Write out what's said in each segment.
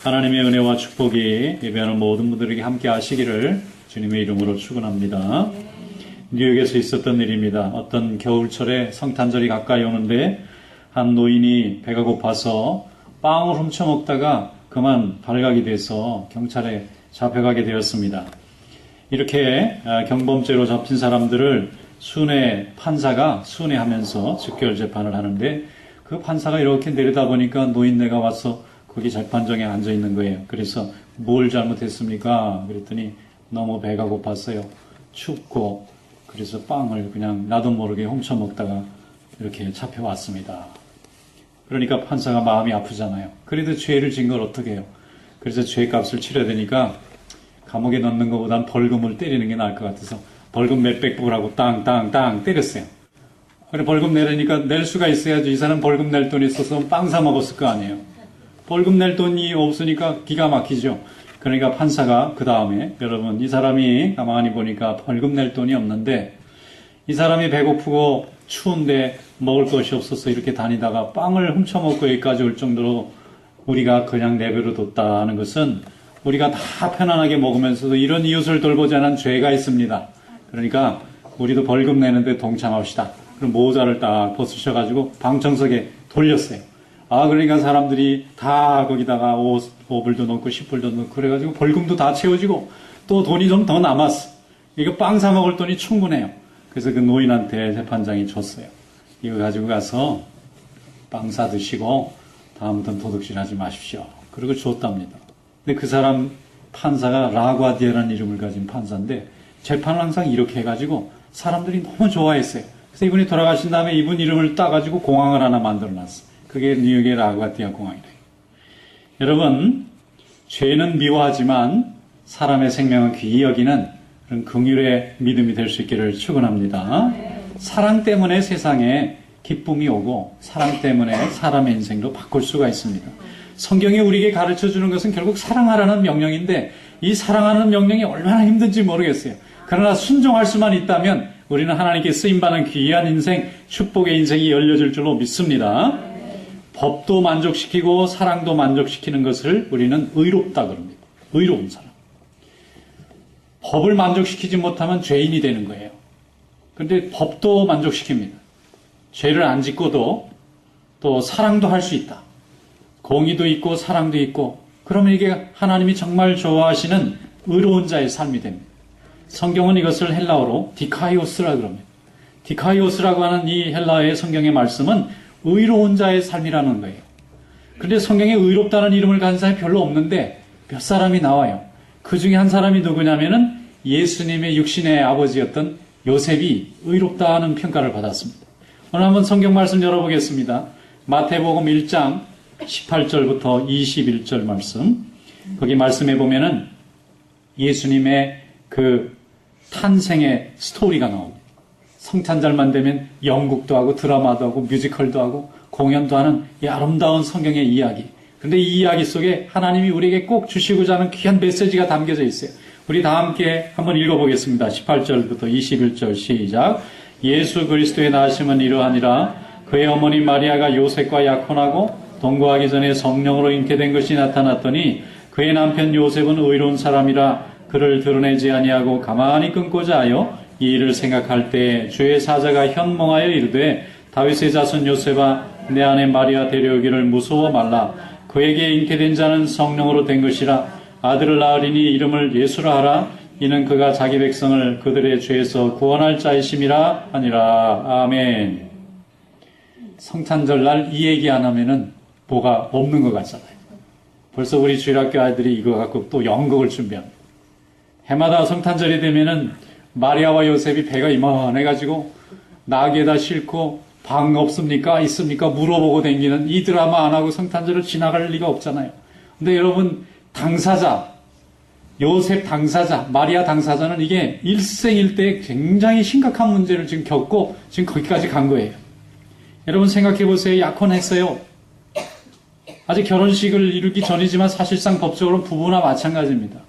하나님의 은혜와 축복이 예배하는 모든 분들에게 함께 하시기를 주님의 이름으로 축원합니다. 뉴욕에서 있었던 일입니다. 어떤 겨울철에 성탄절이 가까이 오는데 한 노인이 배가 고파서 빵을 훔쳐 먹다가 그만 발각이 돼서 경찰에 잡혀가게 되었습니다. 이렇게 경범죄로 잡힌 사람들을 판사가 순회하면서 즉결 재판을 하는데 그 판사가 이렇게 내리다 보니까 노인네가 와서 거기 재판정에 앉아 있는 거예요. 그래서 뭘 잘못했습니까? 그랬더니 너무 배가 고팠어요. 춥고 그래서 빵을 그냥 나도 모르게 훔쳐 먹다가 이렇게 잡혀왔습니다. 그러니까 판사가 마음이 아프잖아요. 그래도 죄를 진 걸 어떻게 해요? 그래서 죄값을 치러야 되니까 감옥에 넣는 것보단 벌금을 때리는 게 나을 것 같아서 벌금 몇백 불하고 땅땅땅 때렸어요. 그래 벌금 내려니까 낼 수가 있어야지. 이 사람 벌금 낼 돈이 있어서 빵 사 먹었을 거 아니에요. 벌금 낼 돈이 없으니까 기가 막히죠. 그러니까 판사가 그 다음에 여러분 이 사람이 가만히 보니까 벌금 낼 돈이 없는데 이 사람이 배고프고 추운데 먹을 것이 없어서 이렇게 다니다가 빵을 훔쳐먹고 여기까지 올 정도로 우리가 그냥 내버려 뒀다는 것은 우리가 다 편안하게 먹으면서도 이런 이웃을 돌보지 않은 죄가 있습니다. 그러니까 우리도 벌금 내는데 동참합시다. 그럼 모자를 딱 벗으셔가지고 방청석에 돌렸어요. 그러니까 사람들이 다 거기다가 5불도 넣고 10불도 넣고 그래가지고 벌금도 다 채워지고 또 돈이 좀 더 남았어. 이거 빵 사 먹을 돈이 충분해요. 그래서 그 노인한테 재판장이 줬어요. 이거 가지고 가서 빵 사 드시고 다음부터는 도둑질 하지 마십시오. 그리고 줬답니다. 근데 그 사람 판사가 라과디아라는 이름을 가진 판사인데 재판을 항상 이렇게 해가지고 사람들이 너무 좋아했어요. 그래서 이분이 돌아가신 다음에 이분 이름을 따가지고 공항을 하나 만들어놨어요. 그게 뉴욕의 라과디아 공항이래요. 여러분, 죄는 미워하지만 사람의 생명은 귀히 여기는 그런 긍휼의 믿음이 될 수 있기를 축원합니다. 사랑 때문에 세상에 기쁨이 오고 사랑 때문에 사람의 인생도 바꿀 수가 있습니다. 성경이 우리에게 가르쳐주는 것은 결국 사랑하라는 명령인데 이 사랑하는 명령이 얼마나 힘든지 모르겠어요. 그러나 순종할 수만 있다면 우리는 하나님께 쓰임받는 귀한 인생, 축복의 인생이 열려질 줄로 믿습니다. 법도 만족시키고 사랑도 만족시키는 것을 우리는 의롭다 그럽니다. 의로운 사람. 법을 만족시키지 못하면 죄인이 되는 거예요. 그런데 법도 만족시킵니다. 죄를 안 짓고도 또 사랑도 할 수 있다. 공의도 있고 사랑도 있고 그러면 이게 하나님이 정말 좋아하시는 의로운 자의 삶이 됩니다. 성경은 이것을 헬라어로 디카이오스라 그럽니다. 디카이오스라고 하는 이 헬라어의 성경의 말씀은 의로운 자의 삶이라는 거예요. 그런데 성경에 의롭다는 이름을 가진 사람이 별로 없는데 몇 사람이 나와요. 그 중에 한 사람이 누구냐면은 예수님의 육신의 아버지였던 요셉이 의롭다는 평가를 받았습니다. 오늘 한번 성경 말씀 열어보겠습니다. 마태복음 1장 18절부터 21절 말씀. 거기 말씀해 보면은 예수님의 그 탄생의 스토리가 나옵니다. 성탄절만 되면 연극도 하고 드라마도 하고 뮤지컬도 하고 공연도 하는 이 아름다운 성경의 이야기. 그런데 이 이야기 속에 하나님이 우리에게 꼭 주시고자 하는 귀한 메시지가 담겨져 있어요. 우리 다 함께 한번 읽어보겠습니다. 18절부터 21절 시작. 예수 그리스도의 나심은 이러하니라. 그의 어머니 마리아가 요셉과 약혼하고 동거하기 전에 성령으로 잉태된 것이 나타났더니 그의 남편 요셉은 의로운 사람이라 그를 드러내지 아니하고 가만히 끊고자 하여 이 일을 생각할 때 주의 사자가 현몽하여 이르되 다윗의 자손 요셉아 내 아내 마리아 데려오기를 무서워 말라. 그에게 잉태된 자는 성령으로 된 것이라. 아들을 낳으리니 이름을 예수라 하라. 이는 그가 자기 백성을 그들의 죄에서 구원할 자이심이라 하니라. 아멘. 성탄절날 이 얘기 안 하면은 뭐가 없는 것 같잖아요. 벌써 우리 주일학교 아이들이 이거 갖고 또 연극을 준비합니다. 해마다 성탄절이 되면은 마리아와 요셉이 배가 이만해가지고 나귀에다 싣고 방 없습니까? 있습니까? 물어보고 다니는 이 드라마 안 하고 성탄절을 지나갈 리가 없잖아요. 근데 여러분 당사자, 요셉 당사자, 마리아 당사자는 이게 일생일대에 굉장히 심각한 문제를 지금 겪고 지금 거기까지 간 거예요. 여러분 생각해 보세요. 약혼했어요. 아직 결혼식을 이루기 전이지만 사실상 법적으로 부부나 마찬가지입니다.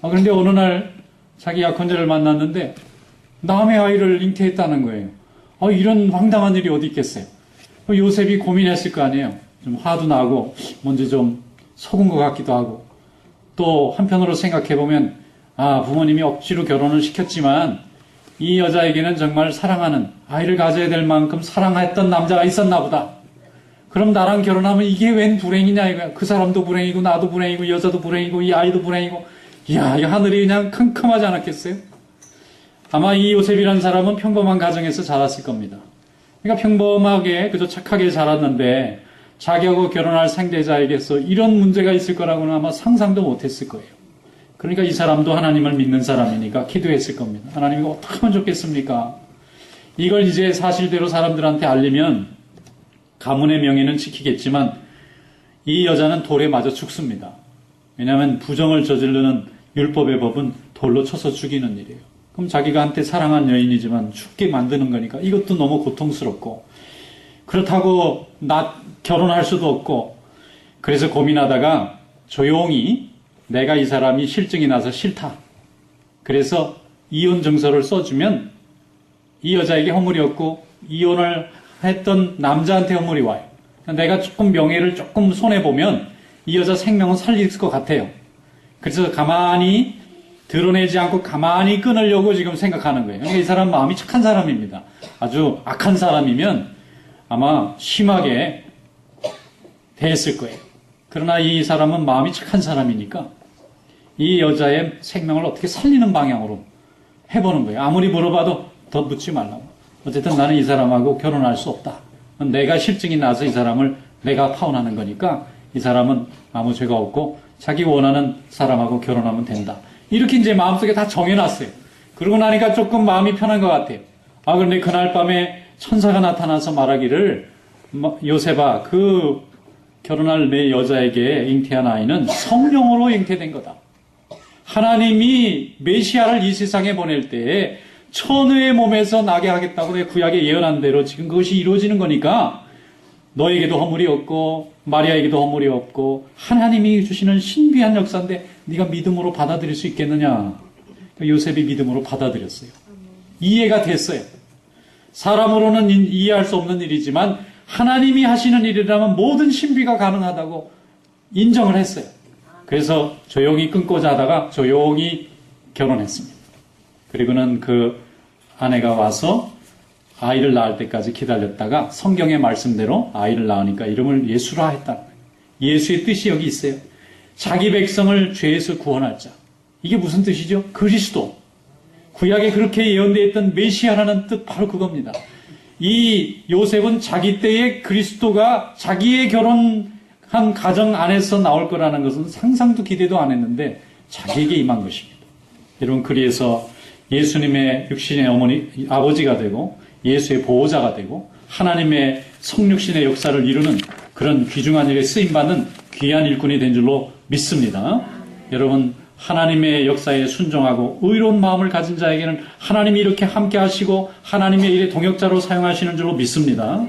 그런데 어느 날 자기 약혼자를 만났는데 남의 아이를 잉태했다는 거예요. 이런 황당한 일이 어디 있겠어요. 요셉이 고민했을 거 아니에요. 좀 화도 나고 뭔지 좀 속은 것 같기도 하고, 또 한편으로 생각해보면 부모님이 억지로 결혼을 시켰지만 이 여자에게는 정말 사랑하는, 아이를 가져야 될 만큼 사랑했던 남자가 있었나 보다. 그럼 나랑 결혼하면 이게 웬 불행이냐 이거야. 그 사람도 불행이고 나도 불행이고 여자도 불행이고 이 아이도 불행이고, 이야, 이 하늘이 그냥 캄캄하지 않았겠어요? 아마 이 요셉이라는 사람은 평범한 가정에서 자랐을 겁니다. 그러니까 평범하게 그저 착하게 자랐는데 자기하고 결혼할 상대자에게서 이런 문제가 있을 거라고는 아마 상상도 못했을 거예요. 그러니까 이 사람도 하나님을 믿는 사람이니까 기도했을 겁니다. 하나님 이거 어떻게 하면 좋겠습니까? 이걸 이제 사실대로 사람들한테 알리면 가문의 명예는 지키겠지만 이 여자는 돌에 맞아 죽습니다. 왜냐하면 부정을 저지르는 율법의 법은 돌로 쳐서 죽이는 일이에요. 그럼 자기가 한때 사랑한 여인이지만 죽게 만드는 거니까 이것도 너무 고통스럽고, 그렇다고 결혼할 수도 없고, 그래서 고민하다가 조용히 내가 이 사람이 실증이 나서 싫다. 그래서 이혼 증서를 써주면 이 여자에게 허물이 없고 이혼을 했던 남자한테 허물이 와요. 내가 조금 명예를 조금 손해보면 이 여자 생명은 살릴 것 같아요. 그래서 가만히 드러내지 않고 가만히 끊으려고 지금 생각하는 거예요. 그러니까 이 사람 마음이 착한 사람입니다. 아주 악한 사람이면 아마 심하게 대했을 거예요. 그러나 이 사람은 마음이 착한 사람이니까 이 여자의 생명을 어떻게 살리는 방향으로 해보는 거예요. 아무리 물어봐도 더 묻지 말라고. 어쨌든 나는 이 사람하고 결혼할 수 없다. 내가 실증이 나서 이 사람을 내가 파혼하는 거니까 이 사람은 아무 죄가 없고 자기 원하는 사람하고 결혼하면 된다. 이렇게 이제 마음속에 다 정해놨어요. 그러고 나니까 조금 마음이 편한 것 같아요. 그런데 그날 밤에 천사가 나타나서 말하기를, 요셉아, 그 결혼할 내 여자에게 잉태한 아이는 성령으로 잉태된 거다. 하나님이 메시아를 이 세상에 보낼 때에 처녀의 몸에서 나게 하겠다고 내 구약에 예언한 대로 지금 그것이 이루어지는 거니까 너에게도 허물이 없고 마리아에게도 허물이 없고 하나님이 주시는 신비한 역사인데 네가 믿음으로 받아들일 수 있겠느냐. 요셉이 믿음으로 받아들였어요. 이해가 됐어요. 사람으로는 이해할 수 없는 일이지만 하나님이 하시는 일이라면 모든 신비가 가능하다고 인정을 했어요. 그래서 조용히 끊고자 하다가 조용히 결혼했습니다. 그리고는 그 아내가 와서 아이를 낳을 때까지 기다렸다가 성경의 말씀대로 아이를 낳으니까 이름을 예수라 했다. 예수의 뜻이 여기 있어요. 자기 백성을 죄에서 구원할 자. 이게 무슨 뜻이죠? 그리스도. 구약에 그렇게 예언되어 있던 메시아라는 뜻 바로 그겁니다. 이 요셉은 자기 때에 그리스도가 자기의 결혼한 가정 안에서 나올 거라는 것은 상상도 기대도 안 했는데 자기에게 임한 것입니다. 여러분, 그래서 예수님의 육신의 아버지가 되고 예수의 보호자가 되고 하나님의 성육신의 역사를 이루는 그런 귀중한 일에 쓰임받는 귀한 일꾼이 된 줄로 믿습니다. 여러분, 하나님의 역사에 순종하고 의로운 마음을 가진 자에게는 하나님이 이렇게 함께 하시고 하나님의 일에 동역자로 사용하시는 줄로 믿습니다.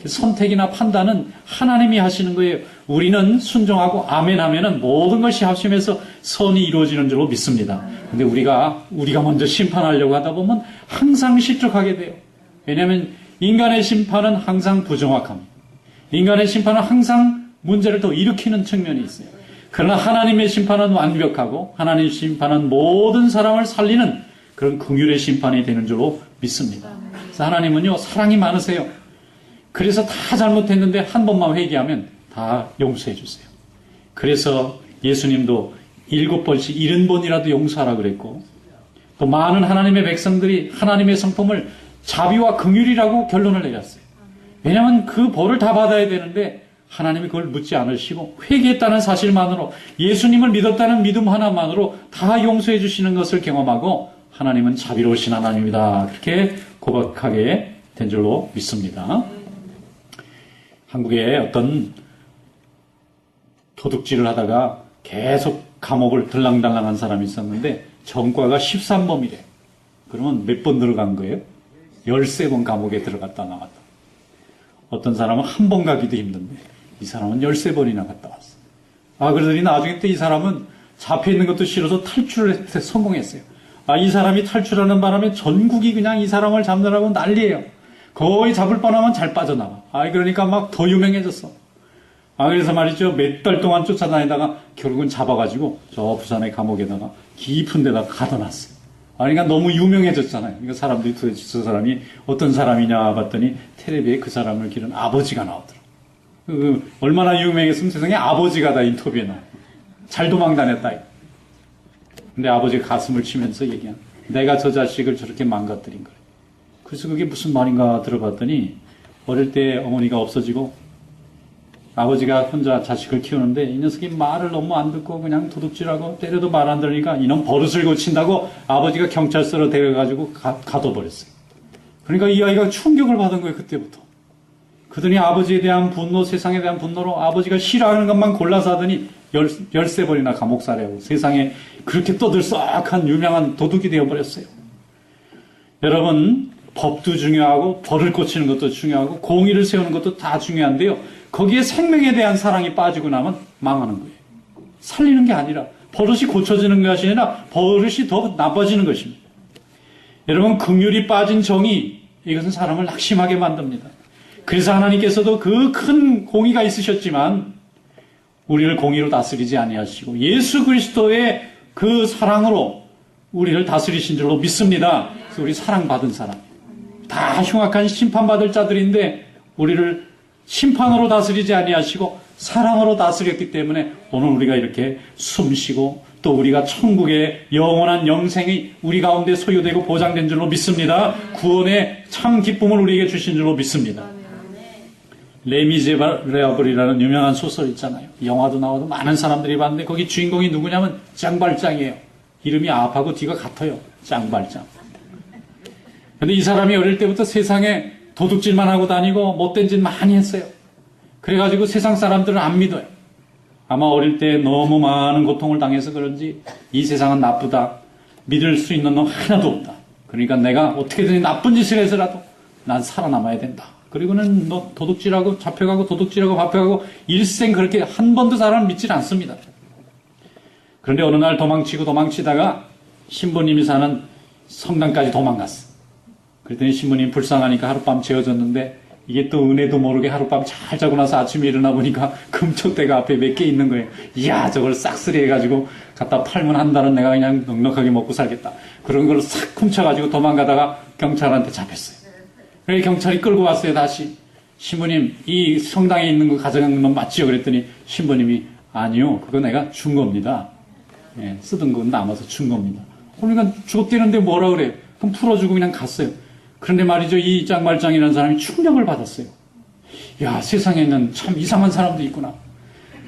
선택이나 판단은 하나님이 하시는 거예요. 우리는 순종하고 아멘 하면은 모든 것이 합심해서 선이 이루어지는 줄로 믿습니다. 근데 우리가 먼저 심판하려고 하다 보면 항상 실족하게 돼요. 왜냐하면 인간의 심판은 항상 부정확합니다. 인간의 심판은 항상 문제를 더 일으키는 측면이 있어요. 그러나 하나님의 심판은 완벽하고 하나님의 심판은 모든 사람을 살리는 그런 긍휼의 심판이 되는 줄로 믿습니다. 그래서 하나님은요, 사랑이 많으세요. 그래서 다 잘못했는데 한 번만 회개하면 다 용서해 주세요. 그래서 예수님도 7번씩 70번이라도 용서하라 그랬고, 또 많은 하나님의 백성들이 하나님의 성품을 자비와 긍휼이라고 결론을 내렸어요. 왜냐하면 그 벌을 다 받아야 되는데 하나님이 그걸 묻지 않으시고 회개했다는 사실만으로, 예수님을 믿었다는 믿음 하나만으로 다 용서해 주시는 것을 경험하고 하나님은 자비로우신 하나님이다, 그렇게 고백하게 된 줄로 믿습니다. 한국에 어떤 도둑질을 하다가 계속 감옥을 들랑달랑한 사람이 있었는데 전과가 13범이래. 그러면 몇 번 들어간 거예요? 13번 감옥에 들어갔다 나왔다. 어떤 사람은 한 번 가기도 힘든데 이 사람은 13번이나 갔다 왔어. 그러더니 나중에 또 이 사람은 잡혀있는 것도 싫어서 탈출을 성공했어요. 이 사람이 탈출하는 바람에 전국이 그냥 이 사람을 잡느라고 난리예요. 거의 잡을 뻔하면 잘 빠져나와. 그러니까 막 더 유명해졌어. 그래서 말이죠. 몇 달 동안 쫓아다니다가 결국은 잡아가지고 저 부산의 감옥에다가 깊은 데다가 가둬놨어요. 그러니까 너무 유명해졌잖아요. 그러니까 사람들이 도대체 저 사람이 어떤 사람이냐 봤더니 텔레비에 그 사람을 기른 아버지가 나오더라고요. 얼마나 유명했으면 세상에 아버지가 다 인터뷰에 나와요. 잘 도망다녔다. 근데 아버지가 가슴을 치면서 얘기한, 내가 저 자식을 저렇게 망가뜨린 거예요. 그래서 그게 무슨 말인가 들어봤더니, 어릴 때 어머니가 없어지고 아버지가 혼자 자식을 키우는데 이 녀석이 말을 너무 안 듣고 그냥 도둑질하고 때려도 말 안 들으니까 이놈 버릇을 고친다고 아버지가 경찰서로 데려가지고 가둬버렸어요. 그러니까 이 아이가 충격을 받은 거예요, 그때부터. 그러더니 아버지에 대한 분노, 세상에 대한 분노로 아버지가 싫어하는 것만 골라서 하더니 13번이나 감옥살이하고 세상에 그렇게 떠들썩한 유명한 도둑이 되어버렸어요. 여러분, 법도 중요하고 벌을 고치는 것도 중요하고 공의를 세우는 것도 다 중요한데요. 거기에 생명에 대한 사랑이 빠지고 나면 망하는 거예요. 살리는 게 아니라 버릇이 고쳐지는 것이 아니라 버릇이 더 나빠지는 것입니다. 여러분, 긍휼이 빠진 정의, 이것은 사람을 낙심하게 만듭니다. 그래서 하나님께서도 그 큰 공의가 있으셨지만 우리를 공의로 다스리지 아니하시고 예수 그리스도의 그 사랑으로 우리를 다스리신 줄로 믿습니다. 그래서 우리 사랑받은 사람, 다 흉악한 심판받을 자들인데 우리를 심판으로 다스리지 아니하시고 사랑으로 다스렸기 때문에 오늘 우리가 이렇게 숨쉬고 또 우리가 천국의 영원한 영생이 우리 가운데 소유되고 보장된 줄로 믿습니다. 구원의 참 기쁨을 우리에게 주신 줄로 믿습니다. 레미제라블이라는 유명한 소설 있잖아요. 영화도 나와도 많은 사람들이 봤는데 거기 주인공이 누구냐면 짱발짱이에요. 이름이 앞하고 뒤가 같아요. 짱발짱. 근데 이 사람이 어릴 때부터 세상에 도둑질만 하고 다니고 못된 짓 많이 했어요. 그래가지고 세상 사람들은 안 믿어요. 아마 어릴 때 너무 많은 고통을 당해서 그런지 이 세상은 나쁘다, 믿을 수 있는 놈 하나도 없다. 그러니까 내가 어떻게든 나쁜 짓을 해서라도 난 살아남아야 된다. 그리고는 너 도둑질하고 잡혀가고 도둑질하고 잡혀가고 일생 그렇게 한 번도 사람을 믿질 않습니다. 그런데 어느 날 도망치다가 신부님이 사는 성당까지 도망갔어. 그랬더니 신부님 불쌍하니까 하룻밤 재워졌는데 이게 또 은혜도 모르게 하룻밤 잘 자고 나서 아침에 일어나 보니까 금쪽대가 앞에 몇 개 있는 거예요. 이야, 저걸 싹쓸이 해가지고 갖다 팔면 한 달은 내가 그냥 넉넉하게 먹고 살겠다. 그런 걸 싹 훔쳐가지고 도망가다가 경찰한테 잡혔어요. 그래서 경찰이 끌고 왔어요, 다시. 신부님, 이 성당에 있는 거 가져간 건 맞지요? 그랬더니 신부님이 아니요, 그거 내가 준 겁니다. 예, 쓰던 건 남아서 준 겁니다. 그러니까 줬대는데 뭐라 그래요? 그럼 풀어주고 그냥 갔어요. 그런데 말이죠, 이 짱발짱이라는 사람이 충격을 받았어요. 야, 세상에는 참 이상한 사람도 있구나.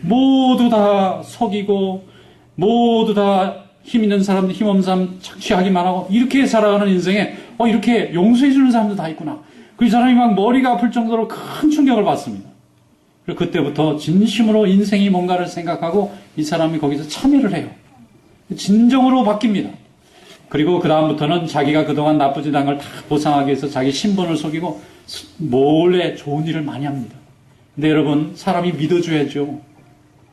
모두 다 속이고 모두 다 힘 있는 사람들, 힘없는 사람 착취하기만 하고 이렇게 살아가는 인생에 이렇게 용서해주는 사람도 다 있구나. 그 사람이 막 머리가 아플 정도로 큰 충격을 받습니다. 그리고 그때부터 진심으로 인생이 뭔가를 생각하고 이 사람이 거기서 참여를 해요. 진정으로 바뀝니다. 그리고 그 다음부터는 자기가 그동안 나쁘지 않은 걸 다 보상하기 위해서 자기 신분을 속이고 몰래 좋은 일을 많이 합니다. 근데 여러분, 사람이 믿어줘야죠.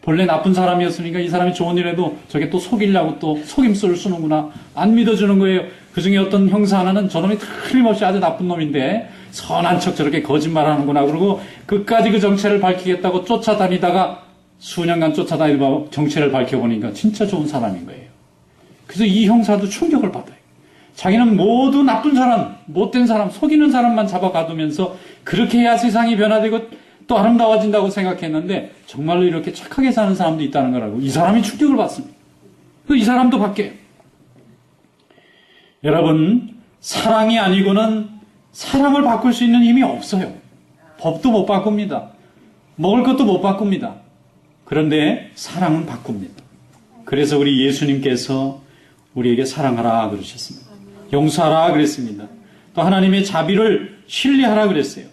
본래 나쁜 사람이었으니까 이 사람이 좋은 일 해도 저게 또 속이려고 또 속임수를 쓰는구나. 안 믿어주는 거예요. 그 중에 어떤 형사 하나는 저놈이 틀림없이 아주 나쁜 놈인데 선한 척 저렇게 거짓말하는구나. 그러고 끝까지 그 정체를 밝히겠다고 쫓아다니다가 수년간 쫓아다니다가 정체를 밝혀보니까 진짜 좋은 사람인 거예요. 그래서 이 형사도 충격을 받아요. 자기는 모두 나쁜 사람, 못된 사람, 속이는 사람만 잡아가두면서 그렇게 해야 세상이 변화되고 또 아름다워진다고 생각했는데 정말로 이렇게 착하게 사는 사람도 있다는 걸 알고 이 사람이 충격을 받습니다. 이 사람도 바뀌어요. 여러분, 사랑이 아니고는 사람을 바꿀 수 있는 힘이 없어요. 법도 못 바꿉니다. 먹을 것도 못 바꿉니다. 그런데 사랑은 바꿉니다. 그래서 우리 예수님께서 우리에게 사랑하라 그러셨습니다. 용서하라 그랬습니다. 또 하나님의 자비를 신뢰하라 그랬어요.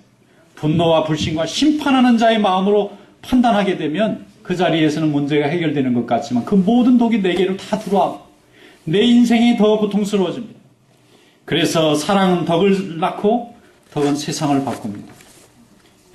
분노와 불신과 심판하는 자의 마음으로 판단하게 되면 그 자리에서는 문제가 해결되는 것 같지만 그 모든 독이 내게로 다 들어와 내 인생이 더 고통스러워집니다. 그래서 사랑은 덕을 낳고 덕은 세상을 바꿉니다.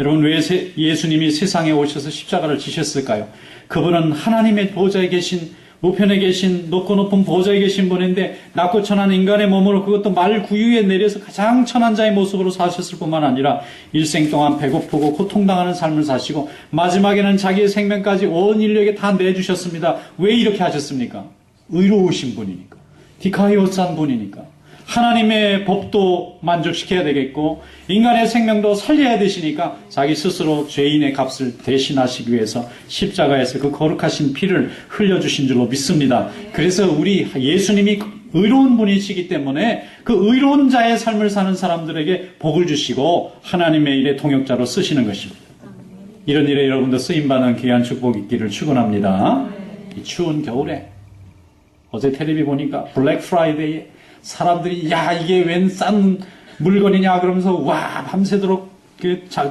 여러분, 왜 예수님이 세상에 오셔서 십자가를 지셨을까요? 그분은 하나님의 보좌에 계신 우편에 계신 높고 높은 보좌에 계신 분인데 낮고 천한 인간의 몸으로 그것도 말 구유에 내려서 가장 천한 자의 모습으로 사셨을 뿐만 아니라 일생 동안 배고프고 고통당하는 삶을 사시고 마지막에는 자기의 생명까지 온 인류에게 다 내주셨습니다. 왜 이렇게 하셨습니까? 의로우신 분이니까. 디카이오스한 분이니까. 하나님의 법도 만족시켜야 되겠고 인간의 생명도 살려야 되시니까 자기 스스로 죄인의 값을 대신하시기 위해서 십자가에서 그 거룩하신 피를 흘려주신 줄로 믿습니다. 그래서 우리 예수님이 의로운 분이시기 때문에 그 의로운 자의 삶을 사는 사람들에게 복을 주시고 하나님의 일의 동역자로 쓰시는 것입니다. 이런 일에 여러분도 쓰임받는 귀한 축복 있기를 축원합니다. 이 추운 겨울에 어제 텔레비 보니까 블랙 프라이데이에 사람들이 야 이게 웬 싼 물건이냐 그러면서 와 밤새도록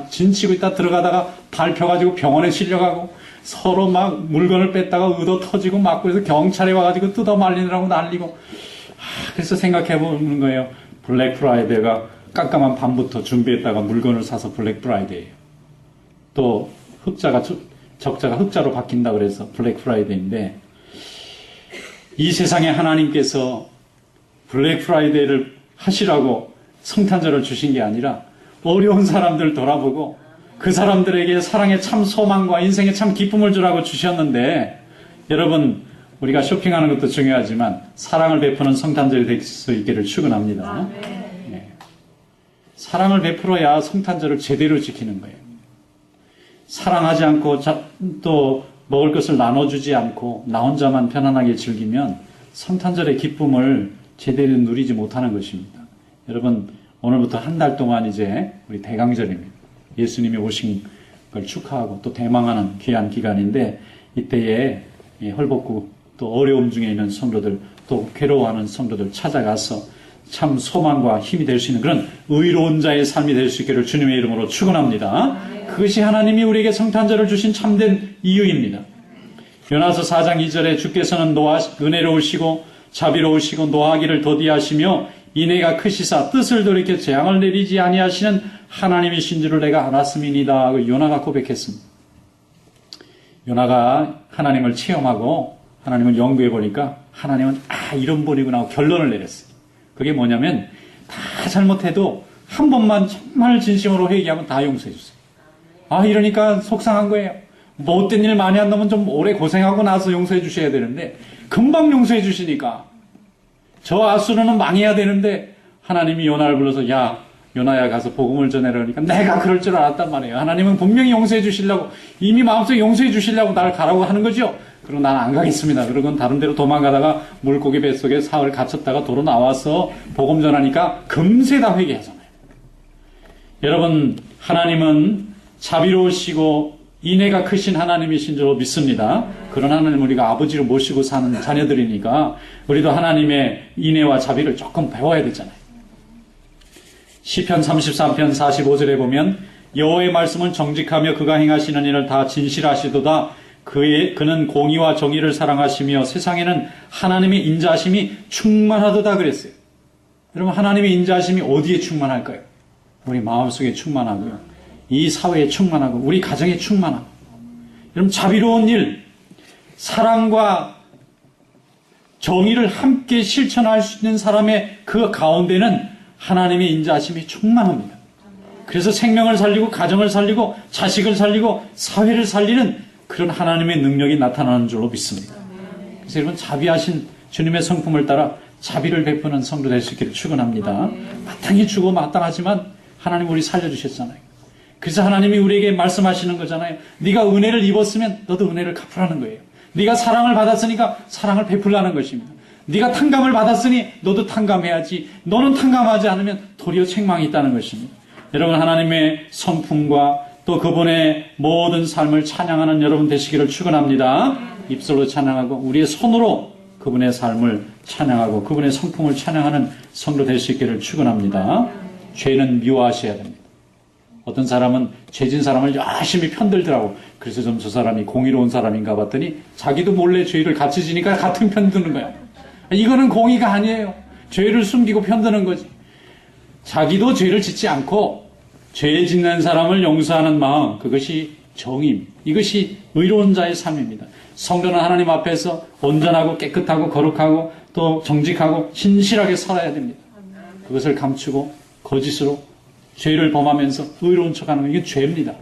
진치고 있다 들어가다가 밟혀가지고 병원에 실려가고 서로 막 물건을 뺐다가 의도 터지고 막 그래서 경찰에 와가지고 뜯어 말리느라고 난리고 그래서 생각해보는 거예요. 블랙 프라이데이가 깜깜한 밤부터 준비했다가 물건을 사서 블랙 프라이데이예요. 또 적자가 흑자로 바뀐다 그래서 블랙 프라이데이인데 이 세상에 하나님께서 블랙 프라이데이를 하시라고 성탄절을 주신 게 아니라 어려운 사람들 돌아보고 그 사람들에게 사랑의 참 소망과 인생의 참 기쁨을 주라고 주셨는데 여러분 우리가 쇼핑하는 것도 중요하지만 사랑을 베푸는 성탄절이 될 수 있기를 축원합니다. 네. 사랑을 베풀어야 성탄절을 제대로 지키는 거예요. 사랑하지 않고 또 먹을 것을 나눠주지 않고 나 혼자만 편안하게 즐기면 성탄절의 기쁨을 제대로 누리지 못하는 것입니다. 여러분 오늘부터 한 달 동안 이제 우리 대강절입니다. 예수님이 오신 걸 축하하고 또 대망하는 귀한 기간인데 이때에 헐벗고 또 어려움 중에 있는 성도들 또 괴로워하는 성도들 찾아가서 참 소망과 힘이 될 수 있는 그런 의로운 자의 삶이 될 수 있기를 주님의 이름으로 축원합니다. 그것이 하나님이 우리에게 성탄절을 주신 참된 이유입니다. 요나서 4장 2절에 주께서는 은혜로우시고 자비로우시고 노하기를 더디하시며 인애가 크시사 뜻을 돌이켜 재앙을 내리지 아니하시는 하나님이신 줄을 내가 알았음이니이다. 요나가 고백했습니다. 요나가 하나님을 체험하고 하나님을 연구해 보니까 하나님은 이런 분이구나 하고 결론을 내렸어요. 그게 뭐냐면 다 잘못해도 한 번만 정말 진심으로 회개하면 다 용서해 주세요. 이러니까 속상한 거예요. 못된 일 많이 한 놈은 좀 오래 고생하고 나서 용서해 주셔야 되는데 금방 용서해 주시니까 저 아수르는 망해야 되는데 하나님이 요나를 불러서 야 요나야 가서 복음을 전해라 그러니까 내가 그럴 줄 알았단 말이에요. 하나님은 분명히 용서해 주시려고 이미 마음속에 용서해 주시려고 나를 가라고 하는 거죠. 그리고 나는 안 가겠습니다. 그러고 다른 데로 도망가다가 물고기 뱃속에 사흘 갇혔다가 도로 나와서 복음 전하니까 금세 다 회개하잖아요. 여러분 하나님은 자비로우시고 인애가 크신 하나님이신 줄 믿습니다. 그런 하나님 우리가 아버지로 모시고 사는 자녀들이니까 우리도 하나님의 인애와 자비를 조금 배워야 되잖아요. 시편 33편 45절에 보면 여호와의 말씀은 정직하며 그가 행하시는 일을 다 진실하시도다. 그는 공의와 정의를 사랑하시며 세상에는 하나님의 인자하심이 충만하도다 그랬어요. 여러분 하나님의 인자하심이 어디에 충만할까요? 우리 마음속에 충만하고요. 이 사회에 충만하고 우리 가정에 충만하고 여러분 자비로운 일, 사랑과 정의를 함께 실천할 수 있는 사람의 그 가운데는 하나님의 인자하심이 충만합니다. 그래서 생명을 살리고 가정을 살리고 자식을 살리고 사회를 살리는 그런 하나님의 능력이 나타나는 줄로 믿습니다. 그래서 여러분 자비하신 주님의 성품을 따라 자비를 베푸는 성도 될 수 있기를 축원합니다. 마땅히 주고 마땅하지만 하나님 우리 살려주셨잖아요. 그래서 하나님이 우리에게 말씀하시는 거잖아요. 네가 은혜를 입었으면 너도 은혜를 갚으라는 거예요. 네가 사랑을 받았으니까 사랑을 베풀라는 것입니다. 네가 탕감을 받았으니 너도 탕감해야지. 너는 탕감하지 않으면 도리어 책망이 있다는 것입니다. 여러분 하나님의 성품과 또 그분의 모든 삶을 찬양하는 여러분 되시기를 축원합니다. 입술로 찬양하고 우리의 손으로 그분의 삶을 찬양하고 그분의 성품을 찬양하는 성도 될 수 있기를 축원합니다. 죄는 미워하셔야 됩니다. 어떤 사람은 죄진 사람을 열심히 편들더라고. 그래서 좀 저 사람이 공의로운 사람인가 봤더니 자기도 몰래 죄를 같이 지니까 같은 편 드는 거야. 이거는 공의가 아니에요. 죄를 숨기고 편드는 거지. 자기도 죄를 짓지 않고 죄 짓는 사람을 용서하는 마음, 그것이 정의입니다. 이것이 의로운 자의 삶입니다. 성도는 하나님 앞에서 온전하고 깨끗하고 거룩하고 또 정직하고 신실하게 살아야 됩니다. 그것을 감추고 거짓으로 죄를 범하면서 의로운 척하는 건 이게 죄입니다.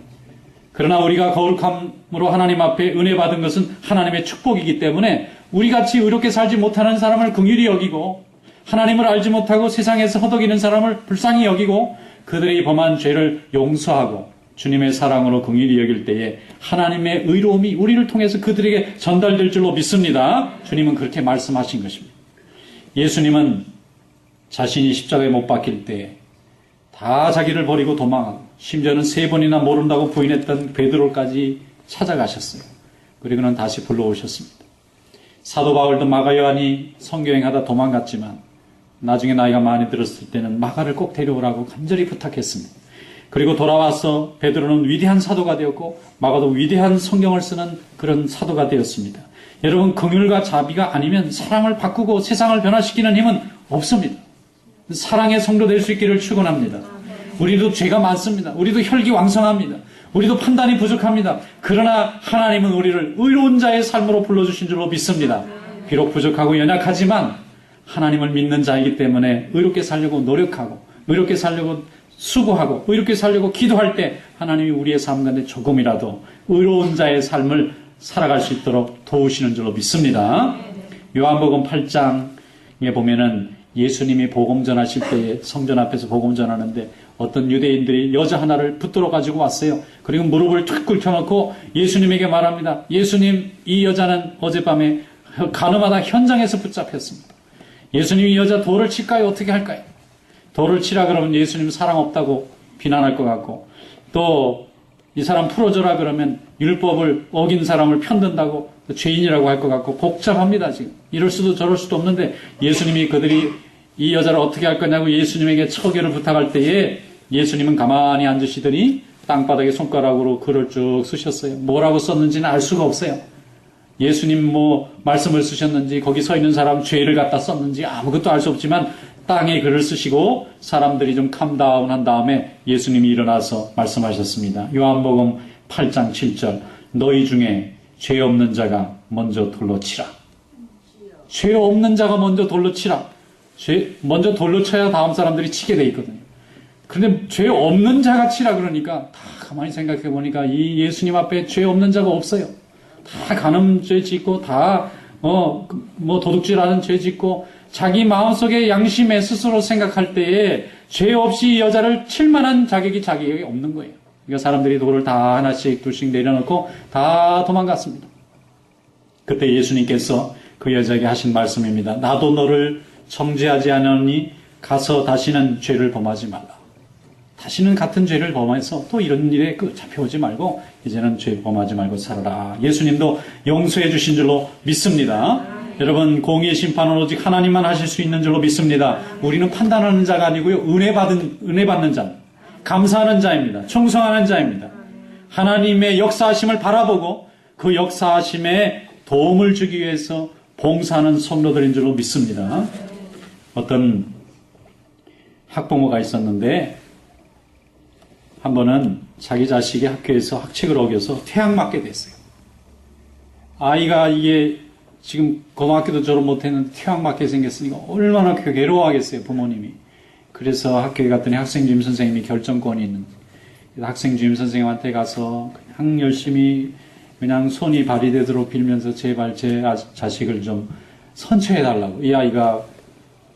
그러나 우리가 거룩함으로 하나님 앞에 은혜 받은 것은 하나님의 축복이기 때문에 우리같이 의롭게 살지 못하는 사람을 긍휼히 여기고 하나님을 알지 못하고 세상에서 허덕이는 사람을 불쌍히 여기고 그들이 범한 죄를 용서하고 주님의 사랑으로 긍휼히 여길 때에 하나님의 의로움이 우리를 통해서 그들에게 전달될 줄로 믿습니다. 주님은 그렇게 말씀하신 것입니다. 예수님은 자신이 십자가에 못 박힐 때 다 자기를 버리고 도망하고 심지어는 3번이나 모른다고 부인했던 베드로까지 찾아가셨어요. 그리고는 다시 불러오셨습니다. 사도 바울도 마가 요한이 선교행하다 도망갔지만 나중에 나이가 많이 들었을 때는 마가를 꼭 데려오라고 간절히 부탁했습니다. 그리고 돌아와서 베드로는 위대한 사도가 되었고 마가도 위대한 성경을 쓰는 그런 사도가 되었습니다. 여러분, 긍휼과 자비가 아니면 사랑을 바꾸고 세상을 변화시키는 힘은 없습니다. 사랑의 성도 될 수 있기를 축원합니다. 우리도 죄가 많습니다. 우리도 혈기왕성합니다. 우리도 판단이 부족합니다. 그러나 하나님은 우리를 의로운 자의 삶으로 불러주신 줄로 믿습니다. 비록 부족하고 연약하지만 하나님을 믿는 자이기 때문에 의롭게 살려고 노력하고 의롭게 살려고 수고하고 의롭게 살려고 기도할 때 하나님이 우리의 삶 가운데 조금이라도 의로운 자의 삶을 살아갈 수 있도록 도우시는 줄로 믿습니다. 요한복음 8장에 보면은 예수님이 복음 전하실 때에 성전 앞에서 복음 전하는데 어떤 유대인들이 여자 하나를 붙들어 가지고 왔어요. 그리고 무릎을 툭 꿇혀놓고 예수님에게 말합니다. 예수님, 이 여자는 어젯밤에 가늠하다 현장에서 붙잡혔습니다. 예수님이 이 여자 돌을 칠까요? 어떻게 할까요? 돌을 치라 그러면 예수님 사랑 없다고 비난할 것 같고 또 이 사람 풀어줘라 그러면 율법을 어긴 사람을 편든다고 죄인이라고 할 것 같고 복잡합니다. 지금 이럴 수도 저럴 수도 없는데 예수님이 그들이 이 여자를 어떻게 할 거냐고 예수님에게 처결을 부탁할 때에 예수님은 가만히 앉으시더니 땅바닥에 손가락으로 글을 쭉 쓰셨어요. 뭐라고 썼는지는 알 수가 없어요. 예수님 말씀을 쓰셨는지 거기 서 있는 사람 죄를 갖다 썼는지 아무것도 알 수 없지만 땅에 글을 쓰시고 사람들이 좀 캄다운한 다음에 예수님이 일어나서 말씀하셨습니다. 요한복음 8장 7절 너희 중에 죄 없는 자가 먼저 돌로 치라. 죄 없는 자가 먼저 돌로 치라. 먼저 돌로 쳐야 다음 사람들이 치게 돼 있거든요. 그런데 죄 없는 자가 치라 그러니까 다 가만히 생각해 보니까 이 예수님 앞에 죄 없는 자가 없어요. 다 간음죄 짓고 다 도둑질하는 죄 짓고 자기 마음속에 양심에 스스로 생각할 때에 죄 없이 이 여자를 칠 만한 자격이 없는 거예요. 그러니까 사람들이 돌을 다 하나씩 둘씩 내려놓고 다 도망갔습니다. 그때 예수님께서 그 여자에게 하신 말씀입니다. 나도 너를 정죄하지 않으니 가서 다시는 죄를 범하지 말라. 다시는 같은 죄를 범해서 또 이런 일에 잡혀오지 말고 이제는 죄 범하지 말고 살아라. 예수님도 용서해 주신 줄로 믿습니다. 여러분, 공의의 심판은 오직 하나님만 하실 수 있는 줄로 믿습니다. 우리는 판단하는 자가 아니고요. 은혜 받는 자, 감사하는 자입니다. 충성하는 자입니다. 하나님의 역사하심을 바라보고 그 역사하심에 도움을 주기 위해서 봉사하는 성도들인 줄로 믿습니다. 어떤 학부모가 있었는데 한 번은 자기 자식이 학교에서 학칙을 어겨서 퇴학 맞게 됐어요. 아이가 이게 지금 고등학교도 졸업 못했는데 퇴학 맞게 생겼으니까 얼마나 괴로워하겠어요, 부모님이. 그래서 학교에 갔더니 학생주임 선생님이 결정권이 있는 거예요. 학생주임 선생님한테 가서 그냥 열심히 그냥 손이 발휘되도록 빌면서 제발 제 자식을 좀 선처해달라고. 이 아이가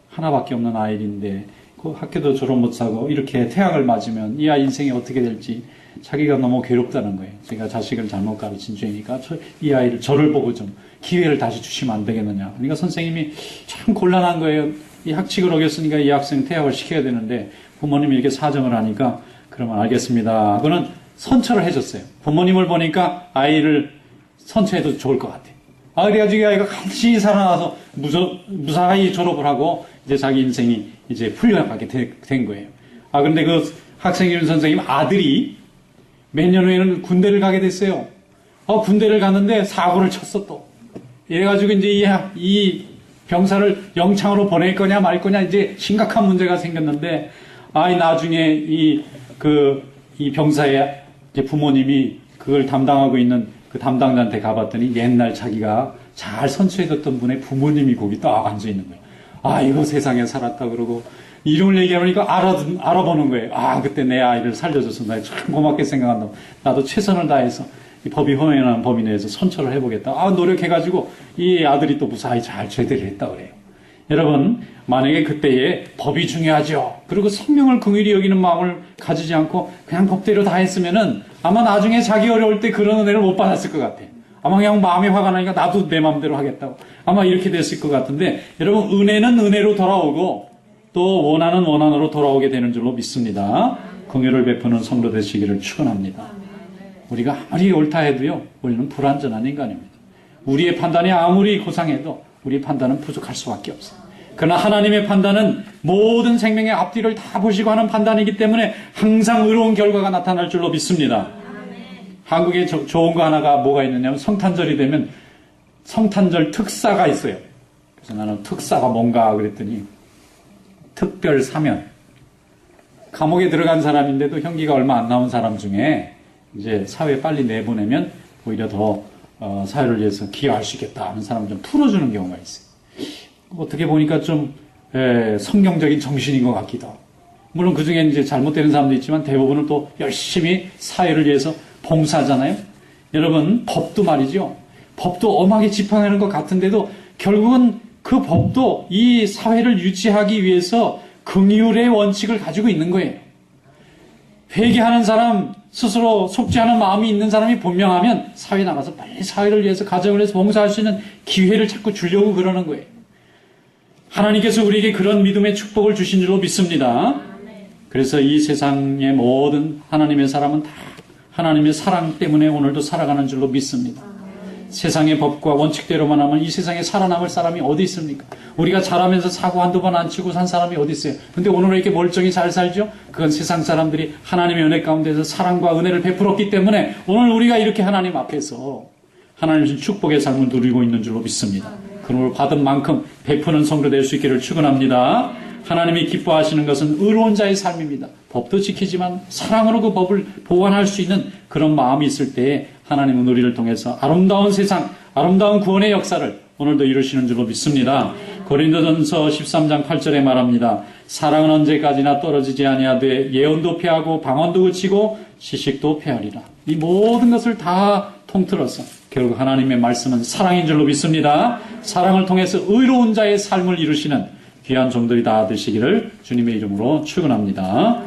하나밖에 없는 아이인데 그 학교도 졸업 못하고 이렇게 퇴학을 맞으면 이 아이 인생이 어떻게 될지 자기가 너무 괴롭다는 거예요. 제가 자식을 잘못 가르친 죄니까 이 아이를 저를 보고 좀 기회를 다시 주시면 안 되겠느냐. 그러니까 선생님이 참 곤란한 거예요. 이 학칙을 어겼으니까 이 학생 퇴학을 시켜야 되는데 부모님이 이렇게 사정을 하니까 그러면 알겠습니다. 그거는 선처를 해줬어요. 부모님을 보니까 아이를 선처해도 좋을 것 같아요. 그래가지고 이 아이가 간신히 살아나서 무사히 졸업을 하고 이제 자기 인생이 이제 풀려가게 된 거예요. 그런데 그 학생주임 선생님 아들이 몇 년 후에는 군대를 가게 됐어요. 군대를 갔는데 사고를 쳤어 또. 이래가지고 이제 이 병사를 영창으로 보낼 거냐 말 거냐 이제 심각한 문제가 생겼는데 나중에 이 병사의 이제 부모님이 그걸 담당하고 있는 그 담당자한테 가봤더니 옛날 자기가 잘 선처해줬던 분의 부모님이 거기 딱 앉아있는 거예요. 아, 이거 세상에 살았다 그러고 이름을 얘기하니까 알아보는 거예요. 아, 그때 내 아이를 살려줘서 나 참 고맙게 생각한다. 나도 최선을 다해서 이 법이 허용하는 범위 내에서 선처를 해보겠다. 아, 노력해가지고 이 아들이 또 무사히 잘 제대를 했다 그래요. 여러분, 만약에 그때에 법이 중요하죠. 그리고 생명을 긍휼히 여기는 마음을 가지지 않고 그냥 법대로 다 했으면은 아마 나중에 자기 어려울 때 그런 은혜를 못 받았을 것 같아요. 아마 그냥 마음이 화가 나니까 나도 내 마음대로 하겠다고. 아마 이렇게 됐을 것 같은데, 여러분, 은혜는 은혜로 돌아오고 또 원한은 원한으로 돌아오게 되는 줄로 믿습니다. 긍휼을 베푸는 성도 되시기를 축원합니다. 우리가 아무리 옳다 해도요, 우리는 불완전한 인간입니다. 우리의 판단이 아무리 고상해도 우리의 판단은 부족할 수밖에 없어요. 그러나 하나님의 판단은 모든 생명의 앞뒤를 다 보시고 하는 판단이기 때문에 항상 의로운 결과가 나타날 줄로 믿습니다. 한국에 좋은 거 하나가 뭐가 있느냐면 성탄절이 되면 성탄절 특사가 있어요. 그래서 나는 특사가 뭔가 그랬더니 특별 사면. 감옥에 들어간 사람인데도 형기가 얼마 안 나온 사람 중에 이제 사회에 빨리 내보내면 오히려 더 사회를 위해서 기여할 수 있겠다 하는 사람을 좀 풀어주는 경우가 있어요. 어떻게 보니까 좀 성경적인 정신인 것 같기도 하고. 물론 그 중에 이제 잘못되는 사람도 있지만 대부분은 또 열심히 사회를 위해서 봉사하잖아요. 여러분, 법도 말이죠. 법도 엄하게 집행하는 것 같은데도 결국은 그 법도 이 사회를 유지하기 위해서 긍휼의 원칙을 가지고 있는 거예요. 회개하는 사람, 스스로 속지 않은 마음이 있는 사람이 분명하면 사회에 나가서 빨리 사회를 위해서, 가정을 위해서 봉사할 수 있는 기회를 자꾸 주려고 그러는 거예요. 하나님께서 우리에게 그런 믿음의 축복을 주신 줄로 믿습니다. 그래서 이 세상의 모든 하나님의 사람은 다 하나님의 사랑 때문에 오늘도 살아가는 줄로 믿습니다. 세상의 법과 원칙대로만 하면 이 세상에 살아남을 사람이 어디 있습니까? 우리가 자라면서 사고 한두 번 안 치고 산 사람이 어디 있어요? 근데 오늘 이렇게 멀쩡히 잘 살죠? 그건 세상 사람들이 하나님의 은혜 가운데서 사랑과 은혜를 베풀었기 때문에 오늘 우리가 이렇게 하나님 앞에서 하나님 주신 축복의 삶을 누리고 있는 줄로 믿습니다. 그걸 받은 만큼 베푸는 성도 될 수 있기를 축원합니다. 하나님이 기뻐하시는 것은 의로운 자의 삶입니다. 법도 지키지만 사랑으로 그 법을 보완할 수 있는 그런 마음이 있을 때에 하나님은 우리를 통해서 아름다운 세상, 아름다운 구원의 역사를 오늘도 이루시는 줄로 믿습니다. 고린도전서 13장 8절에 말합니다. 사랑은 언제까지나 떨어지지 아니하되 예언도 패하고 방언도 그치고 시식도 패하리라. 이 모든 것을 다 통틀어서 결국 하나님의 말씀은 사랑인 줄로 믿습니다. 사랑을 통해서 의로운 자의 삶을 이루시는 귀한 종들이 다 되시기를 주님의 이름으로 축원합니다.